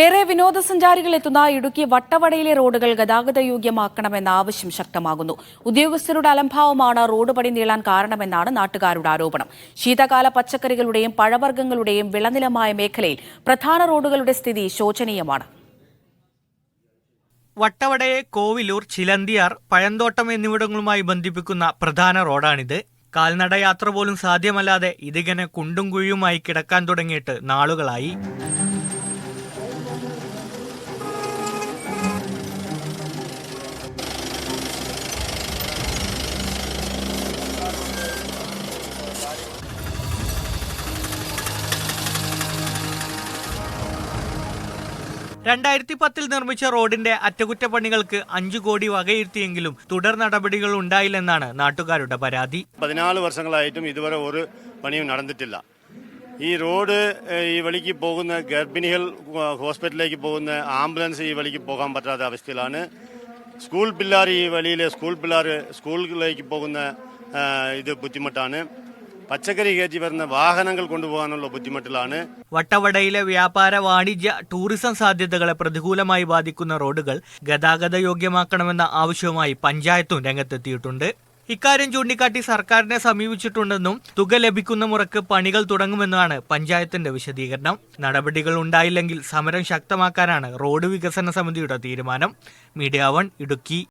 ഏറെ വിനോദസഞ്ചാരികൾ എത്തുന്ന ഇടുക്കി വട്ടവടയിലെ റോഡുകൾ ഗതാഗതയോഗ്യമാക്കണമെന്ന ആവശ്യം ശക്തമാകുന്നു. ഉദ്യോഗസ്ഥരുടെ അലംഭാവമാണ് റോഡ് പണി നീളാൻ കാരണമെന്നാണ് നാട്ടുകാരുടെ ആരോപണം. ശീതകാല പച്ചക്കറികളുടെയും പഴവർഗ്ഗങ്ങളുടെയും വിളനിലമായ മേഖലയിൽ പ്രധാന റോഡുകളുടെ സ്ഥിതി ശോചനീയമാണ്. വട്ടവടയെ കോവിലൂർ, ചിലന്തിയാർ, പഴന്തോട്ടം എന്നിവിടങ്ങളുമായി ബന്ധിപ്പിക്കുന്ന പ്രധാന റോഡാണിത്. കാൽനട യാത്ര പോലും സാധ്യമല്ലാതെ ഇതിങ്ങനെ കുണ്ടും കുഴിയുമായി കിടക്കാൻ തുടങ്ങിയിട്ട് നാളുകളായി. നിർമ്മിച്ച റോഡിന്റെ അറ്റകുറ്റപ്പണികൾക്ക് 5 കോടി വകയിരുത്തിയെങ്കിലും തുടർ നടപടികൾ ഉണ്ടായില്ലെന്നാണ് നാട്ടുകാരുടെ പരാതി. 14 വർഷങ്ങളായിട്ടും ഇതുവരെ ഒരു പണിയും നടന്നിട്ടില്ല. ഈ റോഡ് ഈ വഴിക്ക് പോകുന്ന ഗർഭിണികൾ ഹോസ്പിറ്റലിലേക്ക് പോകുന്ന ആംബുലൻസ് ഈ വഴിക്ക് പോകാൻ പറ്റാത്ത അവസ്ഥയിലാണ്. സ്കൂൾ പിള്ളേർ ഈ വഴിയിലെ സ്കൂളിലേക്ക് പോകുന്ന ഇത് ബുദ്ധിമുട്ടാണ്. പച്ചക്കറി കയറ്റി വരുന്ന വാഹനങ്ങൾ കൊണ്ടുപോകാനുള്ള ബുദ്ധിമുട്ടിലാണ്. വട്ടവടയിലെ വ്യാപാര, വാണിജ്യ, ടൂറിസം സാധ്യതകളെ പ്രതികൂലമായി ബാധിക്കുന്ന റോഡുകൾ ഗതാഗതയോഗ്യമാക്കണമെന്ന ആവശ്യവുമായി പഞ്ചായത്തും രംഗത്തെത്തിയിട്ടുണ്ട്. ഇക്കാര്യം ചൂണ്ടിക്കാട്ടി സർക്കാരിനെ സമീപിച്ചിട്ടുണ്ടെന്നും തുക ലഭിക്കുന്ന മുറക്ക് പണികൾ തുടങ്ങുമെന്നാണ് പഞ്ചായത്തിന്റെ വിശദീകരണം. നടപടികൾ ഉണ്ടായില്ലെങ്കിൽ സമരം ശക്തമാക്കാനാണ് റോഡ് വികസന സമിതിയുടെ തീരുമാനം. മീഡിയ 1 ഇടുക്കി.